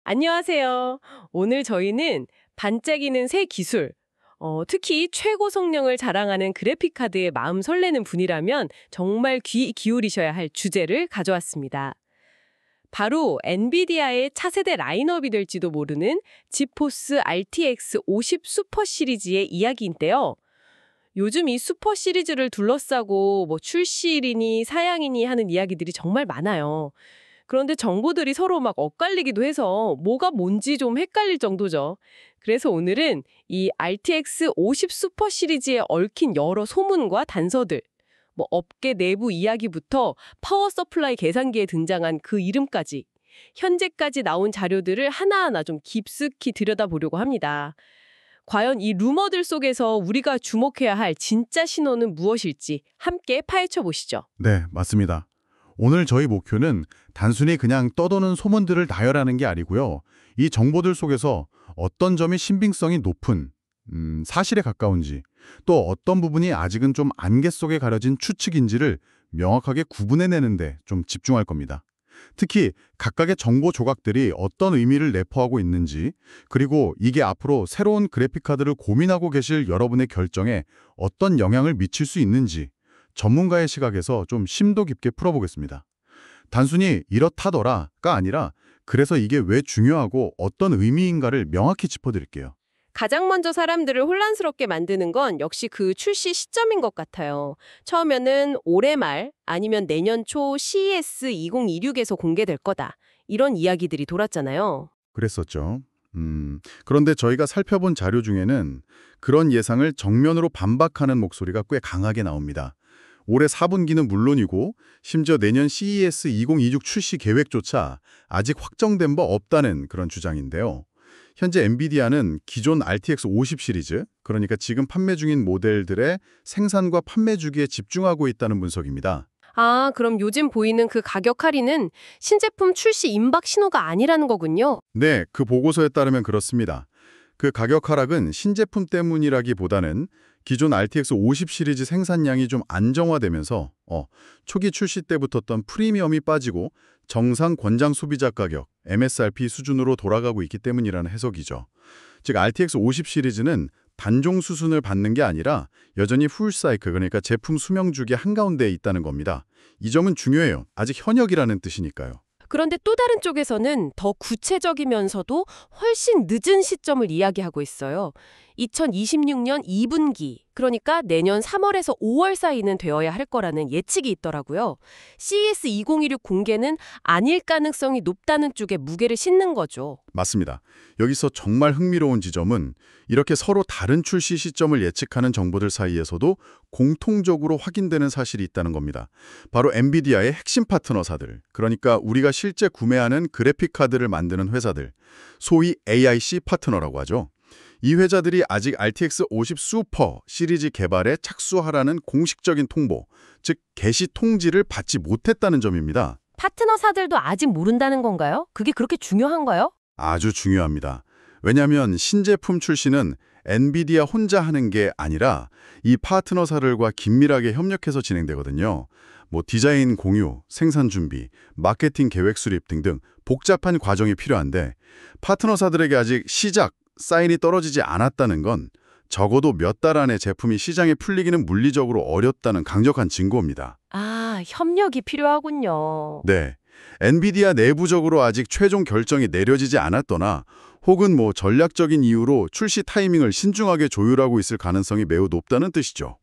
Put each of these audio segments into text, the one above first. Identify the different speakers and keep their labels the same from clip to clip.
Speaker 1: 안녕하세요. 오늘 저희는 반짝이는 새 기술, 특히 최고 성능을 자랑하는 그래픽카드에 마음 설레는 분이라면 정말 귀 기울이셔야 할 주제를 가져왔습니다. 바로 엔비디아의 차세대 라인업이 될지도 모르는 지포스 RTX 50 슈퍼 시리즈의 이야기인데요. 요즘 이 슈퍼 시리즈를 둘러싸고 출시일이니 사양이니 하는 이야기들이 정말 많아요. 그런데 정보들이 서로 막 엇갈리기도 해서 뭐가 뭔지 좀 헷갈릴 정도죠. 그래서 오늘은 이 RTX 50 슈퍼 시리즈에 얽힌 여러 소문과 단서들, 업계 내부 이야기부터 파워 서플라이 계산기에 등장한 그 이름까지, 현재까지 나온 자료들을 하나하나 좀 깊숙이 들여다보려고 합니다. 과연 이 루머들 속에서 우리가 주목해야 할 진짜 신호는 무엇일지 함께 파헤쳐 보시죠.
Speaker 2: 네, 맞습니다. 오늘 저희 목표는 단순히 그냥 떠도는 소문들을 나열하는 게 아니고요. 이 정보들 속에서 어떤 점이 신빙성이 높은, 사실에 가까운지, 또 어떤 부분이 아직은 좀 안개 속에 가려진 추측인지를 명확하게 구분해내는데 좀 집중할 겁니다. 특히 각각의 정보 조각들이 어떤 의미를 내포하고 있는지, 그리고 이게 앞으로 새로운 그래픽카드를 고민하고 계실 여러분의 결정에 어떤 영향을 미칠 수 있는지 전문가의 시각에서 좀 심도 깊게 풀어보겠습니다. 단순히 이렇다더라가 아니라 그래서 이게 왜 중요하고 어떤 의미인가를 명확히 짚어드릴게요.
Speaker 1: 가장 먼저 사람들을 혼란스럽게 만드는 건 역시 그 출시 시점인 것 같아요. 처음에는 올해 말 아니면 내년 초 CES 2026에서 공개될 거다. 이런 이야기들이 돌았잖아요.
Speaker 2: 그랬었죠. 그런데 저희가 살펴본 자료 중에는 그런 예상을 정면으로 반박하는 목소리가 꽤 강하게 나옵니다. 올해 4분기는 물론이고 심지어 내년 CES 2026 출시 계획조차 아직 확정된 바 없다는 그런 주장인데요. 현재 엔비디아는 기존 RTX 50 시리즈, 그러니까 지금 판매 중인 모델들의 생산과 판매 주기에 집중하고 있다는 분석입니다.
Speaker 1: 아, 그럼 요즘 보이는 그 가격 할인은 신제품 출시 임박 신호가 아니라는 거군요.
Speaker 2: 네, 그 보고서에 따르면 그렇습니다. 그 가격 하락은 신제품 때문이라기보다는 기존 RTX 50 시리즈 생산량이 좀 안정화되면서 초기 출시 때 붙었던 프리미엄이 빠지고 정상 권장 소비자 가격, MSRP 수준으로 돌아가고 있기 때문이라는 해석이죠. 즉 RTX 50 시리즈는 단종 수순을 받는 게 아니라 여전히 풀사이클, 그러니까 제품 수명 주기 한가운데에 있다는 겁니다. 이 점은 중요해요. 아직 현역이라는 뜻이니까요.
Speaker 1: 그런데 또 다른 쪽에서는 더 구체적이면서도 훨씬 늦은 시점을 이야기하고 있어요. 2026년 2분기, 그러니까 내년 3월에서 5월 사이는 되어야 할 거라는 예측이 있더라고요. CES 2026 공개는 아닐 가능성이 높다는 쪽에 무게를 싣는 거죠.
Speaker 2: 맞습니다. 여기서 정말 흥미로운 지점은 이렇게 서로 다른 출시 시점을 예측하는 정보들 사이에서도 공통적으로 확인되는 사실이 있다는 겁니다. 바로 엔비디아의 핵심 파트너사들, 그러니까 우리가 실제 구매하는 그래픽카드를 만드는 회사들, 소위 AIC 파트너라고 하죠. 이 회사들이 아직 RTX 50 슈퍼 시리즈 개발에 착수하라는 공식적인 통보, 즉 개시 통지를 받지 못했다는 점입니다.
Speaker 1: 파트너사들도 아직 모른다는 건가요? 그게 그렇게 중요한가요?
Speaker 2: 아주 중요합니다. 왜냐하면 신제품 출시는 엔비디아 혼자 하는 게 아니라 이 파트너사들과 긴밀하게 협력해서 진행되거든요. 디자인 공유, 생산 준비, 마케팅 계획 수립 등등 복잡한 과정이 필요한데 파트너사들에게 아직 시작, 사인이 떨어지지 않았다는 건 적어도 몇 달 안에 제품이 시장에 풀리기는 물리적으로 어렵다는 강력한 증거입니다.
Speaker 1: 아, 협력이 필요하군요.
Speaker 2: 네, 엔비디아 내부적으로 아직 최종 결정이 내려지지 않았거나 혹은 전략적인 이유로 출시 타이밍을 신중하게 조율하고 있을 가능성이 매우 높다는 뜻이죠.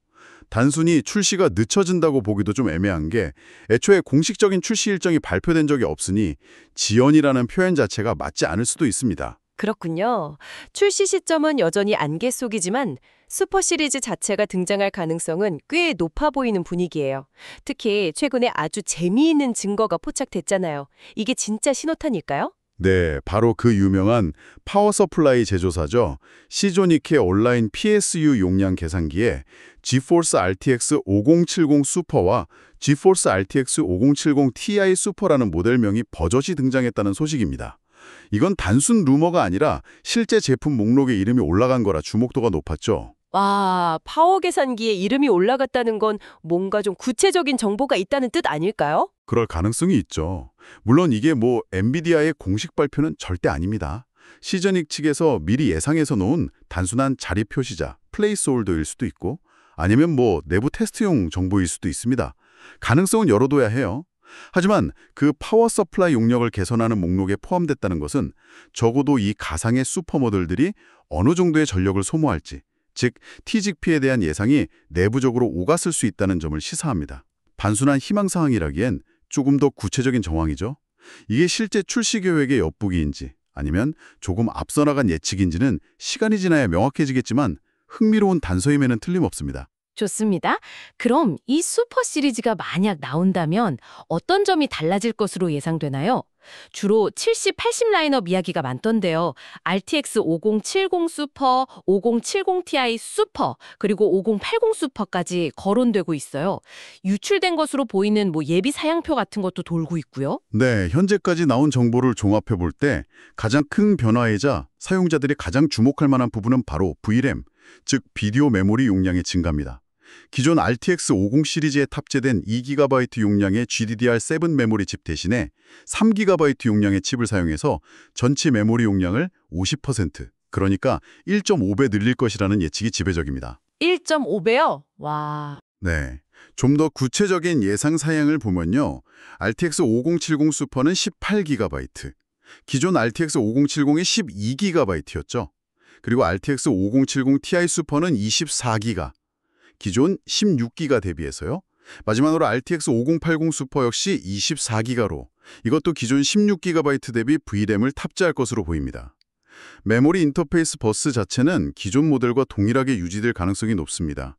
Speaker 2: 단순히 출시가 늦춰진다고 보기도 좀 애매한 게 애초에 공식적인 출시 일정이 발표된 적이 없으니 지연이라는 표현 자체가 맞지 않을 수도 있습니다.
Speaker 1: 그렇군요. 출시 시점은 여전히 안개 속이지만 슈퍼 시리즈 자체가 등장할 가능성은 꽤 높아 보이는 분위기예요. 특히 최근에 아주 재미있는 증거가 포착됐잖아요. 이게 진짜 신호탄일까요?
Speaker 2: 네, 바로 그 유명한 파워 서플라이 제조사죠. 시조니케 온라인 PSU 용량 계산기에 지포스 RTX 5070 슈퍼와 지포스 RTX 5070 Ti 슈퍼라는 모델명이 버젓이 등장했다는 소식입니다. 이건 단순 루머가 아니라 실제 제품 목록에 이름이 올라간 거라 주목도가 높았죠.
Speaker 1: 와, 파워 계산기에 이름이 올라갔다는 건 뭔가 좀 구체적인 정보가 있다는 뜻 아닐까요?
Speaker 2: 그럴 가능성이 있죠. 물론 이게 뭐 엔비디아의 공식 발표는 절대 아닙니다. 시저닉 측에서 미리 예상해서 놓은 단순한 자리 표시자, 플레이스홀더일 수도 있고 아니면 뭐 내부 테스트용 정보일 수도 있습니다. 가능성은 열어둬야 해요. 하지만 그 파워 서플라이 용력을 개선하는 목록에 포함됐다는 것은 적어도 이 가상의 슈퍼모델들이 어느 정도의 전력을 소모할지, 즉 TGP에 대한 예상이 내부적으로 오갔을 수 있다는 점을 시사합니다. 단순한 희망사항이라기엔 조금 더 구체적인 정황이죠. 이게 실제 출시 계획의 엿보기인지 아니면 조금 앞서 나간 예측인지는 시간이 지나야 명확해지겠지만 흥미로운 단서임에는 틀림없습니다.
Speaker 3: 좋습니다. 그럼 이 슈퍼 시리즈가 만약 나온다면 어떤 점이 달라질 것으로 예상되나요? 주로 70, 80 라인업 이야기가 많던데요. RTX 5070 슈퍼, 5070 Ti 슈퍼, 그리고 5080 슈퍼까지 거론되고 있어요. 유출된 것으로 보이는 예비 사양표 같은 것도 돌고 있고요.
Speaker 2: 네, 현재까지 나온 정보를 종합해 볼 때 가장 큰 변화이자 사용자들이 가장 주목할 만한 부분은 바로 VRAM, 즉 비디오 메모리 용량의 증가입니다. 기존 RTX 50 시리즈에 탑재된 2GB 용량의 GDDR7 메모리 칩 대신에 3GB 용량의 칩을 사용해서 전체 메모리 용량을 50%, 그러니까 1.5배 늘릴 것이라는 예측이 지배적입니다.
Speaker 3: 1.5배요? 와.
Speaker 2: 네, 좀 더 구체적인 예상 사양을 보면요. RTX 5070 슈퍼는 18GB, 기존 RTX 5070이 12GB였죠. 그리고 RTX 5070 Ti 슈퍼는 24GB, 기존 16기가 대비해서요. 마지막으로 RTX 5080 슈퍼 역시 24기가로 이것도 기존 16GB 대비 VRAM을 탑재할 것으로 보입니다. 메모리 인터페이스 버스 자체는 기존 모델과 동일하게 유지될 가능성이 높습니다.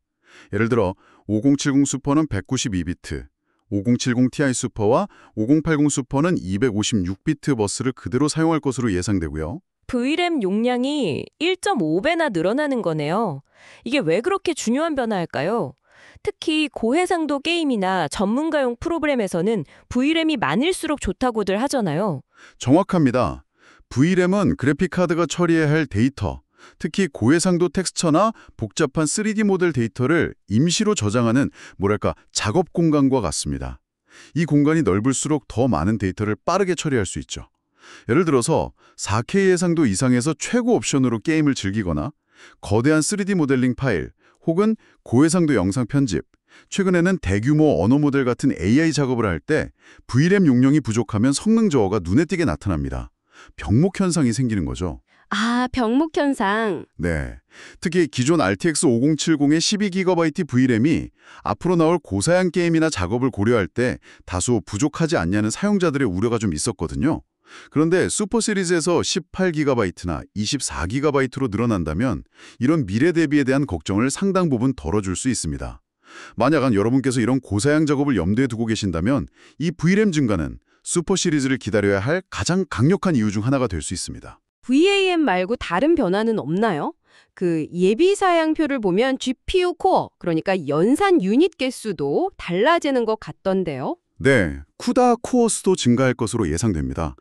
Speaker 2: 예를 들어 5070 슈퍼는 192비트, 5070 Ti 슈퍼와 5080 슈퍼는 256비트 버스를 그대로 사용할 것으로 예상되고요.
Speaker 3: VRAM 용량이 1.5배나 늘어나는 거네요. 이게 왜 그렇게 중요한 변화일까요? 특히 고해상도 게임이나 전문가용 프로그램에서는 VRAM이 많을수록 좋다고들 하잖아요.
Speaker 2: 정확합니다. VRAM은 그래픽카드가 처리해야 할 데이터, 특히 고해상도 텍스처나 복잡한 3D 모델 데이터를 임시로 저장하는 작업 공간과 같습니다. 이 공간이 넓을수록 더 많은 데이터를 빠르게 처리할 수 있죠. 예를 들어서 4K 해상도 이상에서 최고 옵션으로 게임을 즐기거나 거대한 3D 모델링 파일 혹은 고해상도 영상 편집, 최근에는 대규모 언어 모델 같은 AI 작업을 할 때 VRAM 용량이 부족하면 성능 저하가 눈에 띄게 나타납니다. 병목 현상이 생기는 거죠.
Speaker 3: 아, 병목 현상.
Speaker 2: 네, 특히 기존 RTX 5070의 12GB VRAM이 앞으로 나올 고사양 게임이나 작업을 고려할 때 다소 부족하지 않냐는 사용자들의 우려가 좀 있었거든요. 그런데 슈퍼 시리즈에서 18GB나 24GB로 늘어난다면 이런 미래 대비에 대한 걱정을 상당 부분 덜어줄 수 있습니다. 만약 여러분께서 이런 고사양 작업을 염두에 두고 계신다면 이 VRAM 증가는 슈퍼 시리즈를 기다려야 할 가장 강력한 이유 중 하나가 될 수 있습니다.
Speaker 3: VAM 말고 다른 변화는 없나요? 예비 사양표를 보면 GPU 코어, 그러니까 연산 유닛 개수도 달라지는 것 같던데요.
Speaker 2: 네, 쿠다 코어 수도 증가할 것으로 예상됩니다.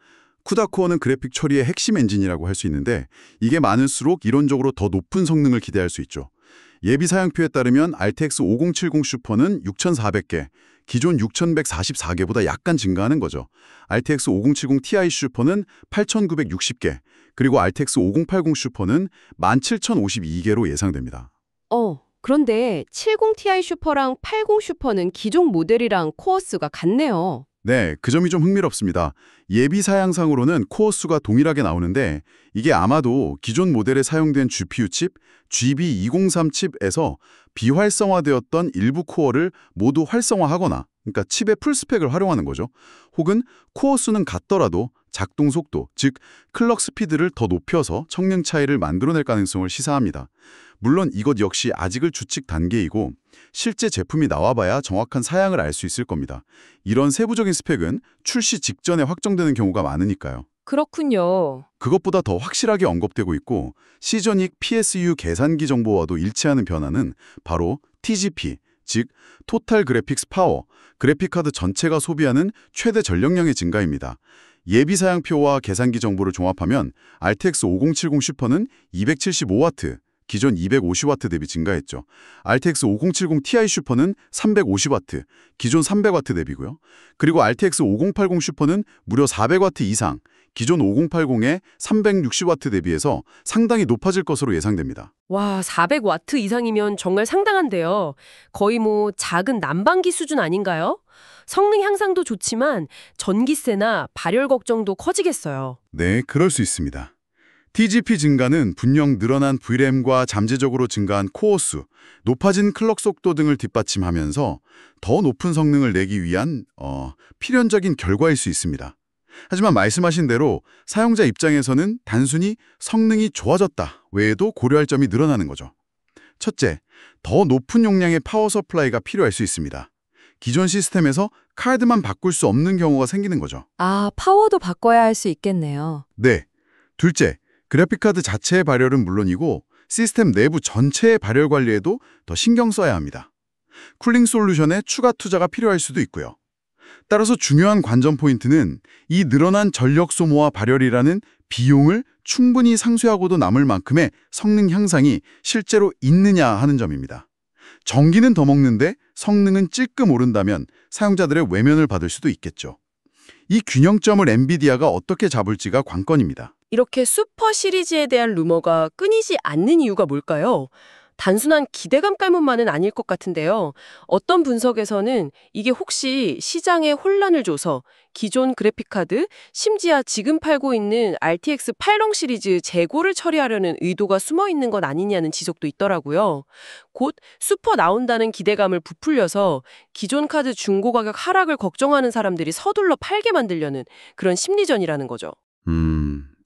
Speaker 2: 쿠다 코어는 그래픽 처리의 핵심 엔진이라고 할 수 있는데 이게 많을수록 이론적으로 더 높은 성능을 기대할 수 있죠. 예비 사양표에 따르면 RTX 5070 슈퍼는 6,400개, 기존 6,144개보다 약간 증가하는 거죠. RTX 5070 Ti 슈퍼는 8,960개, 그리고 RTX 5080 슈퍼는 17,052개로 예상됩니다.
Speaker 3: 그런데 70 Ti 슈퍼랑 80 슈퍼는 기존 모델이랑 코어 수가 같네요.
Speaker 2: 네, 그 점이 좀 흥미롭습니다. 예비 사양상으로는 코어 수가 동일하게 나오는데 이게 아마도 기존 모델에 사용된 GPU 칩, GB203 칩에서 비활성화되었던 일부 코어를 모두 활성화하거나, 그러니까 칩의 풀스펙을 활용하는 거죠. 혹은 코어 수는 같더라도 작동 속도, 즉 클럭 스피드를 더 높여서 성능 차이를 만들어낼 가능성을 시사합니다. 물론 이것 역시 아직은 추측 단계이고 실제 제품이 나와봐야 정확한 사양을 알 수 있을 겁니다. 이런 세부적인 스펙은 출시 직전에 확정되는 경우가 많으니까요.
Speaker 3: 그렇군요.
Speaker 2: 그것보다 더 확실하게 언급되고 있고 시저닉 PSU 계산기 정보와도 일치하는 변화는 바로 TGP, 즉 토탈 그래픽스 파워, 그래픽카드 전체가 소비하는 최대 전력량의 증가입니다. 예비 사양표와 계산기 정보를 종합하면 RTX 5070 슈퍼는 275W, 기존 250W 대비 증가했죠. RTX 5070 Ti 슈퍼는 350W, 기존 300W 대비고요. 그리고 RTX 5080 슈퍼는 무려 400W 이상, 기존 5080의 360W 대비해서 상당히 높아질 것으로 예상됩니다.
Speaker 1: 와, 400W 이상이면 정말 상당한데요. 거의 뭐 작은 난방기 수준 아닌가요? 성능 향상도 좋지만 전기세나 발열 걱정도 커지겠어요.
Speaker 2: 네, 그럴 수 있습니다. TGP 증가는 분명 늘어난 VRAM과 잠재적으로 증가한 코어 수, 높아진 클럭 속도 등을 뒷받침하면서 더 높은 성능을 내기 위한 필연적인 결과일 수 있습니다. 하지만 말씀하신 대로 사용자 입장에서는 단순히 성능이 좋아졌다 외에도 고려할 점이 늘어나는 거죠. 첫째, 더 높은 용량의 파워 서플라이가 필요할 수 있습니다. 기존 시스템에서 카드만 바꿀 수 없는 경우가 생기는 거죠.
Speaker 4: 아, 파워도 바꿔야 할 수 있겠네요.
Speaker 2: 네. 둘째, 그래픽카드 자체의 발열은 물론이고 시스템 내부 전체의 발열 관리에도 더 신경 써야 합니다. 쿨링 솔루션에 추가 투자가 필요할 수도 있고요. 따라서 중요한 관전 포인트는 이 늘어난 전력 소모와 발열이라는 비용을 충분히 상쇄하고도 남을 만큼의 성능 향상이 실제로 있느냐 하는 점입니다. 전기는 더 먹는데 성능은 찔끔 오른다면 사용자들의 외면을 받을 수도 있겠죠. 이 균형점을 엔비디아가 어떻게 잡을지가 관건입니다.
Speaker 1: 이렇게 슈퍼 시리즈에 대한 루머가 끊이지 않는 이유가 뭘까요? 단순한 기대감 때문만은 아닐 것 같은데요. 어떤 분석에서는 이게 혹시 시장에 혼란을 줘서 기존 그래픽카드, 심지어 지금 팔고 있는 RTX 80 시리즈 재고를 처리하려는 의도가 숨어 있는 건 아니냐는 지적도 있더라고요. 곧 슈퍼 나온다는 기대감을 부풀려서 기존 카드 중고 가격 하락을 걱정하는 사람들이 서둘러 팔게 만들려는 그런 심리전이라는 거죠.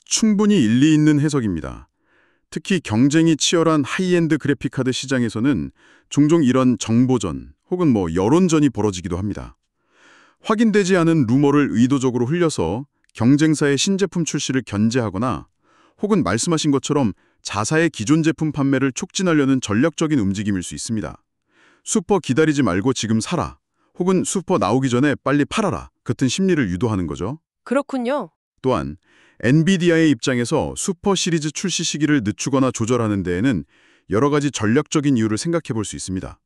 Speaker 2: 충분히 일리 있는 해석입니다. 특히 경쟁이 치열한 하이엔드 그래픽카드 시장에서는 종종 이런 정보전 혹은 여론전이 벌어지기도 합니다. 확인되지 않은 루머를 의도적으로 흘려서 경쟁사의 신제품 출시를 견제하거나 혹은 말씀하신 것처럼 자사의 기존 제품 판매를 촉진하려는 전략적인 움직임일 수 있습니다. 슈퍼 기다리지 말고 지금 사라 혹은 슈퍼 나오기 전에 빨리 팔아라 같은 심리를 유도하는 거죠.
Speaker 1: 그렇군요.
Speaker 2: 또한 엔비디아의 입장에서 슈퍼 시리즈 출시 시기를 늦추거나 조절하는 데에는 여러 가지 전략적인 이유를 생각해 볼 수 있습니다.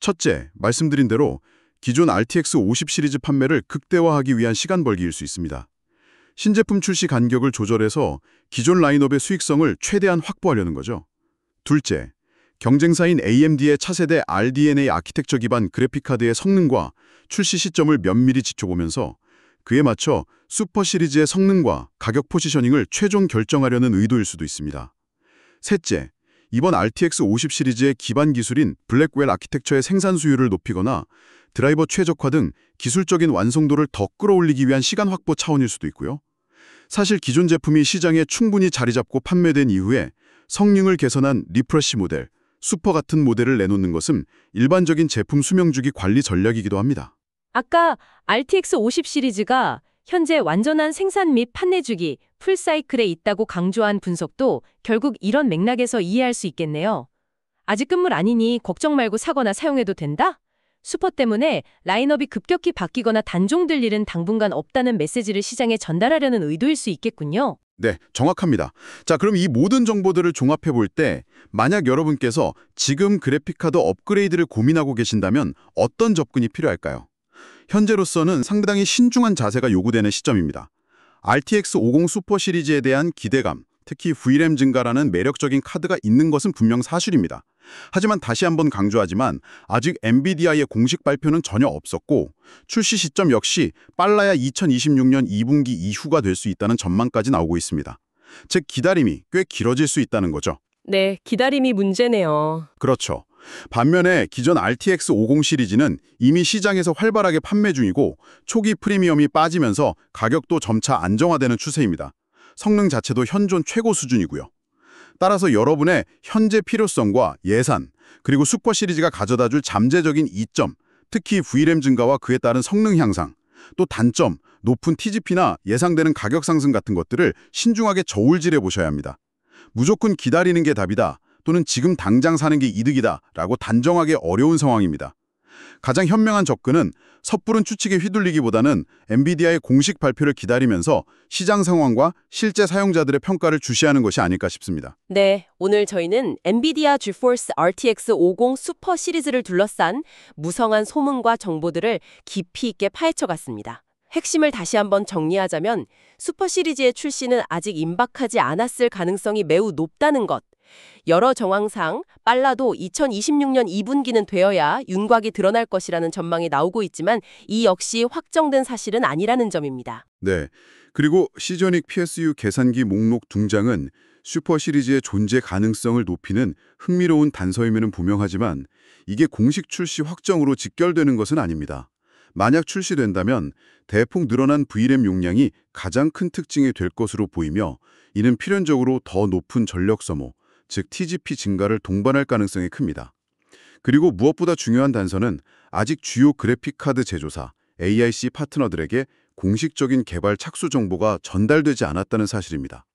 Speaker 2: 첫째, 말씀드린 대로 기존 RTX 50 시리즈 판매를 극대화하기 위한 시간 벌기일 수 있습니다. 신제품 출시 간격을 조절해서 기존 라인업의 수익성을 최대한 확보하려는 거죠. 둘째, 경쟁사인 AMD의 차세대 RDNA 아키텍처 기반 그래픽카드의 성능과 출시 시점을 면밀히 지켜보면서 그에 맞춰 슈퍼 시리즈의 성능과 가격 포지셔닝을 최종 결정하려는 의도일 수도 있습니다. 셋째, 이번 RTX 50 시리즈의 기반 기술인 블랙웰 아키텍처의 생산 수율을 높이거나 드라이버 최적화 등 기술적인 완성도를 더 끌어올리기 위한 시간 확보 차원일 수도 있고요. 사실 기존 제품이 시장에 충분히 자리 잡고 판매된 이후에 성능을 개선한 리프레시 모델, 슈퍼 같은 모델을 내놓는 것은 일반적인 제품 수명주기 관리 전략이기도 합니다.
Speaker 3: 아까 RTX 50 시리즈가 현재 완전한 생산 및 판매 주기, 풀사이클에 있다고 강조한 분석도 결국 이런 맥락에서 이해할 수 있겠네요. 아직 끝물 아니니 걱정 말고 사거나 사용해도 된다? 슈퍼 때문에 라인업이 급격히 바뀌거나 단종될 일은 당분간 없다는 메시지를 시장에 전달하려는 의도일 수 있겠군요.
Speaker 2: 네, 정확합니다. 자, 그럼 이 모든 정보들을 종합해 볼 때 만약 여러분께서 지금 그래픽카드 업그레이드를 고민하고 계신다면 어떤 접근이 필요할까요? 현재로서는 상당히 신중한 자세가 요구되는 시점입니다. RTX 50 슈퍼 시리즈에 대한 기대감, 특히 VRAM 증가라는 매력적인 카드가 있는 것은 분명 사실입니다. 하지만 다시 한번 강조하지만 아직 엔비디아의 공식 발표는 전혀 없었고 출시 시점 역시 빨라야 2026년 2분기 이후가 될 수 있다는 전망까지 나오고 있습니다. 즉 기다림이 꽤 길어질 수 있다는 거죠.
Speaker 1: 네, 기다림이 문제네요.
Speaker 2: 그렇죠. 반면에 기존 RTX 50 시리즈는 이미 시장에서 활발하게 판매 중이고 초기 프리미엄이 빠지면서 가격도 점차 안정화되는 추세입니다. 성능 자체도 현존 최고 수준이고요. 따라서 여러분의 현재 필요성과 예산, 그리고 슈퍼 시리즈가 가져다줄 잠재적인 이점, 특히 VRAM 증가와 그에 따른 성능 향상, 또 단점, 높은 TGP나 예상되는 가격 상승 같은 것들을 신중하게 저울질해 보셔야 합니다. 무조건 기다리는 게 답이다, 또는 지금 당장 사는 게 이득이다 라고 단정하기 어려운 상황입니다. 가장 현명한 접근은 섣부른 추측에 휘둘리기보다는 엔비디아의 공식 발표를 기다리면서 시장 상황과 실제 사용자들의 평가를 주시하는 것이 아닐까 싶습니다.
Speaker 1: 네, 오늘 저희는 엔비디아 지포스 RTX 50 슈퍼 시리즈를 둘러싼 무성한 소문과 정보들을 깊이 있게 파헤쳐갔습니다. 핵심을 다시 한번 정리하자면 슈퍼 시리즈의 출시는 아직 임박하지 않았을 가능성이 매우 높다는 것. 여러 정황상 빨라도 2026년 2분기는 되어야 윤곽이 드러날 것이라는 전망이 나오고 있지만 이 역시 확정된 사실은 아니라는 점입니다.
Speaker 2: 네. 그리고 시저닉 PSU 계산기 목록 등장은 슈퍼 시리즈의 존재 가능성을 높이는 흥미로운 단서임에는 분명하지만 이게 공식 출시 확정으로 직결되는 것은 아닙니다. 만약 출시된다면 대폭 늘어난 VRAM 용량이 가장 큰 특징이 될 것으로 보이며 이는 필연적으로 더 높은 전력 소모, 즉 TGP 증가를 동반할 가능성이 큽니다. 그리고 무엇보다 중요한 단서는 아직 주요 그래픽카드 제조사, AIC 파트너들에게 공식적인 개발 착수 정보가 전달되지 않았다는 사실입니다.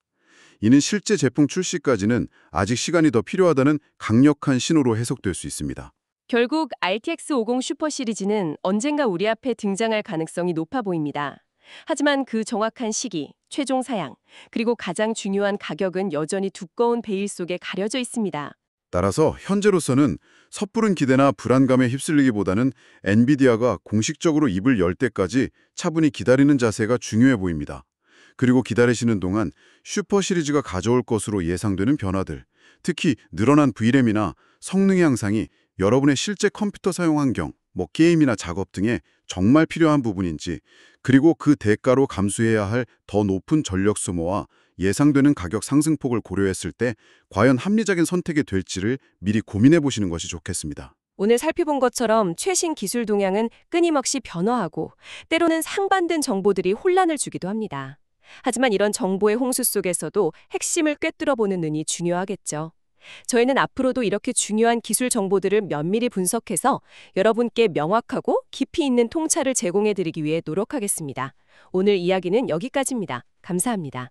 Speaker 2: 이는 실제 제품 출시까지는 아직 시간이 더 필요하다는 강력한 신호로 해석될 수 있습니다.
Speaker 1: 결국 RTX 50 슈퍼 시리즈는 언젠가 우리 앞에 등장할 가능성이 높아 보입니다. 하지만 그 정확한 시기, 최종 사양, 그리고 가장 중요한 가격은 여전히 두꺼운 베일 속에 가려져 있습니다.
Speaker 2: 따라서 현재로서는 섣부른 기대나 불안감에 휩쓸리기보다는 엔비디아가 공식적으로 입을 열 때까지 차분히 기다리는 자세가 중요해 보입니다. 그리고 기다리시는 동안 슈퍼 시리즈가 가져올 것으로 예상되는 변화들, 특히 늘어난 VRAM이나 성능 향상이 여러분의 실제 컴퓨터 사용 환경, 게임이나 작업 등에 정말 필요한 부분인지, 그리고 그 대가로 감수해야 할 더 높은 전력 소모와 예상되는 가격 상승폭을 고려했을 때 과연 합리적인 선택이 될지를 미리 고민해 보시는 것이 좋겠습니다.
Speaker 1: 오늘 살펴본 것처럼 최신 기술 동향은 끊임없이 변화하고 때로는 상반된 정보들이 혼란을 주기도 합니다. 하지만 이런 정보의 홍수 속에서도 핵심을 꿰뚫어보는 눈이 중요하겠죠. 저희는 앞으로도 이렇게 중요한 기술 정보들을 면밀히 분석해서 여러분께 명확하고 깊이 있는 통찰을 제공해드리기 위해 노력하겠습니다. 오늘 이야기는 여기까지입니다. 감사합니다.